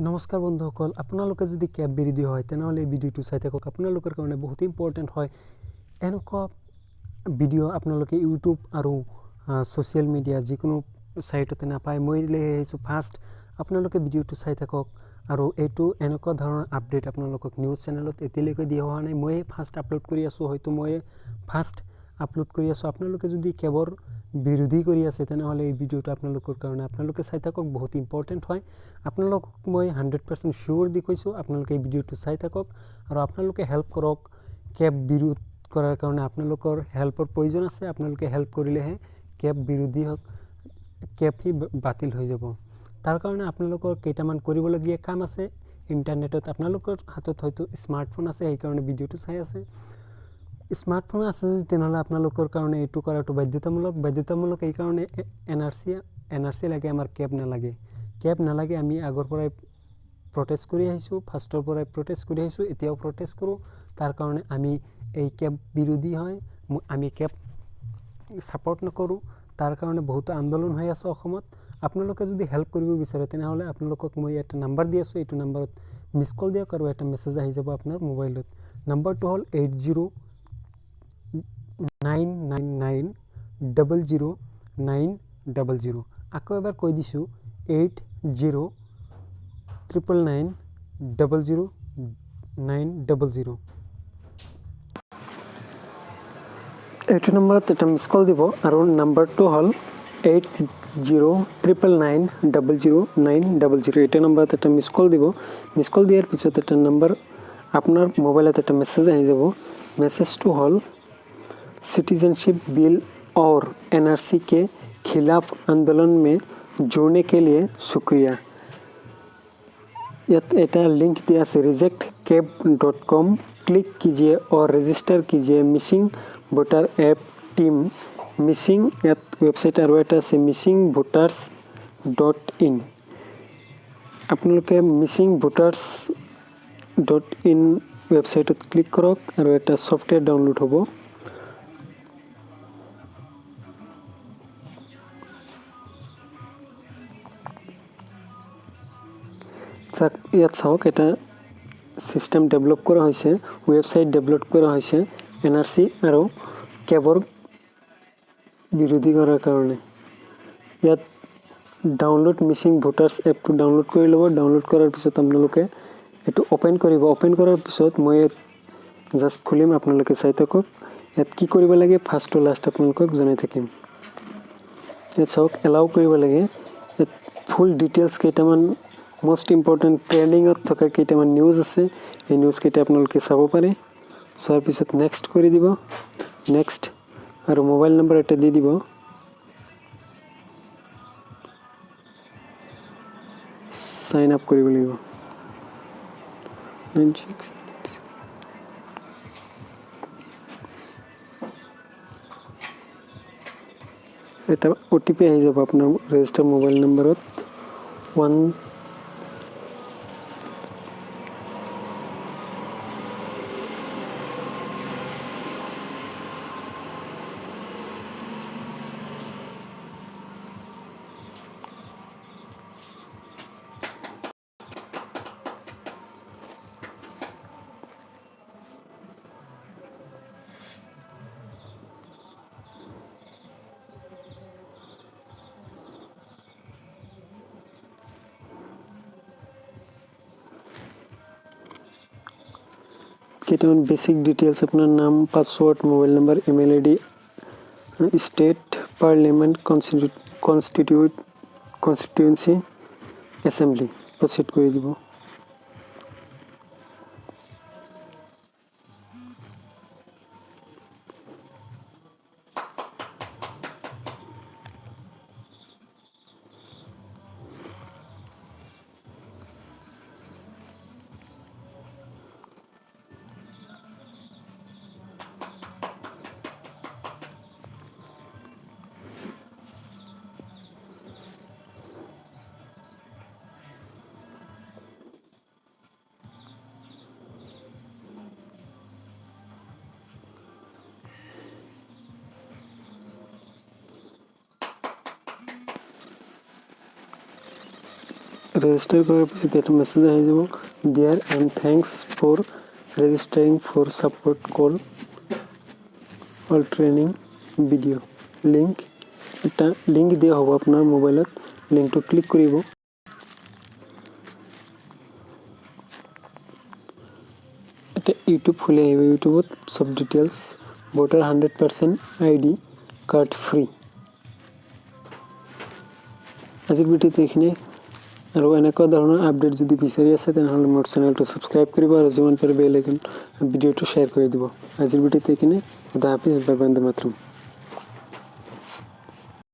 নমস্কাৰ বন্ধুসকল, আপোনালোকে যদি কেব বিৰোধী হয় তেনেহ'লে এই ভিডিঅ'টো চাই থাকক। আপোনালোকৰ কাৰণে বহুত ইম্পৰ্টেণ্ট হয়। এনেকুৱা ভিডিঅ' আপোনালোকে ইউটিউব আৰু ছ'চিয়েল মিডিয়া যিকোনো ছাইটতে নাপায়। মই লৈ আহিছোঁ ফাৰ্ষ্ট। আপোনালোকে ভিডিঅ'টো চাই থাকক আৰু এইটো এনেকুৱা ধৰণৰ আপডেট আপোনালোকক নিউজ চেনেলত এতিয়ালৈকে দিয়া হোৱা নাই। ময়ে ফাৰ্ষ্ট আপলোড কৰি আছোঁ, হয়তো ময়ে ফাৰ্ষ্ট আপলোড কৰি আছোঁ। আপোনালোকে যদি কেবৰ বিৰোধী কৰি আছে তেনেহ'লে এই ভিডিঅ'টো আপোনালোকৰ কাৰণে আপোনালোকে চাই থাকক, বহুত ইম্পৰ্টেণ্ট হয়। আপোনালোকক মই 100% চিয়'ৰ দি কৈছোঁ, আপোনালোকে এই ভিডিঅ'টো চাই থাকক আৰু আপোনালোকে হেল্প কৰক। কেব বিৰোধ কৰাৰ কাৰণে আপোনালোকৰ হেল্পৰ প্ৰয়োজন আছে। আপোনালোকে হেল্প কৰিলেহে কেব বিৰোধী হওক, কেব বাতিল হৈ যাব। তাৰ কাৰণে আপোনালোকৰ কেইটামান কৰিবলগীয়া কাম আছে। ইণ্টাৰনেটত আপোনালোকৰ হাতত হয়তো স্মাৰ্টফোন আছে, সেইকাৰণে ভিডিঅ'টো চাই আছে। স্মাৰ্টফোন আছে যদি তেনেহ'লে আপোনালোকৰ কাৰণে এইটো কৰাটো বাধ্যতামূলক এইকাৰণে এন আৰ চি লাগে, আমাৰ কেব নালাগে। কেব নালাগে, আমি আগৰ পৰাই প্ৰটেষ্ট কৰি আহিছোঁ, ফাৰ্ষ্টৰ পৰাই প্ৰটেষ্ট কৰি আহিছোঁ, এতিয়াও প্ৰটেষ্ট কৰোঁ। তাৰ কাৰণে আমি এই কেব বিৰোধী হয়, আমি কেব ছাপৰ্ট নকৰোঁ। তাৰ কাৰণে বহুতো আন্দোলন হৈ আছে অসমত। আপোনালোকে যদি হেল্প কৰিব বিচাৰে তেনেহ'লে আপোনালোকক মই এটা নাম্বাৰ দি আছোঁ, এইটো নাম্বাৰত মিছ কল দিয়ক আৰু এটা মেছেজ আহি যাব আপোনাৰ মোবাইলত। নাম্বাৰটো হ'ল 8099909000। আকৌ এবাৰ কৈ দিছোঁ 8099900900। এইটো নম্বৰত এটা মিছ কল দিব আৰু নাম্বাৰটো হ'ল 8099900900। এইটো নম্বৰত এটা মিছ কল দিব। মিছ কল দিয়াৰ পিছত এটা নম্বৰ আপোনাৰ মোবাইলত এটা মেছেজ আহি যাব। মেছেজটো হ'ল सिटीजनशिप बिल और एनआरसी के खिलाफ आंदोलन में जुड़ने के लिए शुक्रिया। यात एटा लिंक दिया से rejectcab.com क्लिक कीजिए और रजिस्टर कीजिए missing voter app team missing. यात वेबसाइट और एटा से missingvoters.in। আপোনালোকে missingvoters.in वेबसाइटत क्लिक কৰক আৰু এটা সফটৱেৰ ডাউনলোড হ'ব। ইয়াত চাওক, এটা সিস্টেম ডেভেলপ কৰা হৈছে, ৱেবছাইট ডেভেলপ কৰা হৈছে এনআৰচি আৰু কেবৰ বিৰোধী কৰাৰ কাৰণে। ইয়াত ডাউনলোড মিচিং ভোটাৰ্ছ এপটো ডাউনলোড কৰি ল'ব। ডাউনলোড কৰাৰ পিছত আপোনালোকে এইটো অপেন কৰিব। অপেন কৰাৰ পিছত মই জাষ্ট খুলিম, আপোনালোকে চাই থাকক। ইয়াত কি কৰিব লাগে ফাৰ্ষ্ট টু লাষ্ট আপোনালোকক জনাই থাকিম। ইয়াত চাওক, এলাউ কৰিব লাগে। ইয়াত ফুল ডিটেইলছ কেইটামান মোষ্ট ইম্পৰ্টেণ্ট ট্ৰেণ্ডিঙত থকা কেইটামান নিউজ আছে, এই নিউজকেইটা আপোনালোকে চাব পাৰে। চোৱাৰ পিছত নেক্সট কৰি দিব, নেক্সট আৰু মোবাইল নম্বৰ এটা দি দিব। সাইন আপ কৰিব লাগিব। এটা OTP আহি যাব আপোনাৰ ৰেজিষ্টাৰ মোবাইল নম্বৰত। কেইটামান বেসিক ডিটেইলছ, আপোনাৰ নাম, password, mobile number, email ID, state, parliament, constituency, assembly proceed কৰি দিব। ৰেজিষ্টাৰ কৰাৰ পিছত এটা মেছেজ আহি যাব dear and thanks for registering for support call all training video' link এটা লিংক দিয়া হ'ব আপোনাৰ মোবাইলত লিংকটো ক্লিক কৰিব এটা ইউটিউব খুলি আহিব ইউটিউবত সব details voter 100% ID card free আজিৰ ভিডিঅ'টো এইখিনি আৰু এনেকুৱা ধৰণৰ আপডেট যদি বিচাৰি আছে তেনেহ'লে মোৰ চেনেলটো ছাবস্ক্ৰাইব কৰিব আৰু যিমান পাৰে বেল আইকন ভিডিঅ'টো শ্বেয়াৰ কৰি দিব আজিৰ ভিডিঅ'টো এইখিনি খুদা হাফিজ বন্দে মাতৰম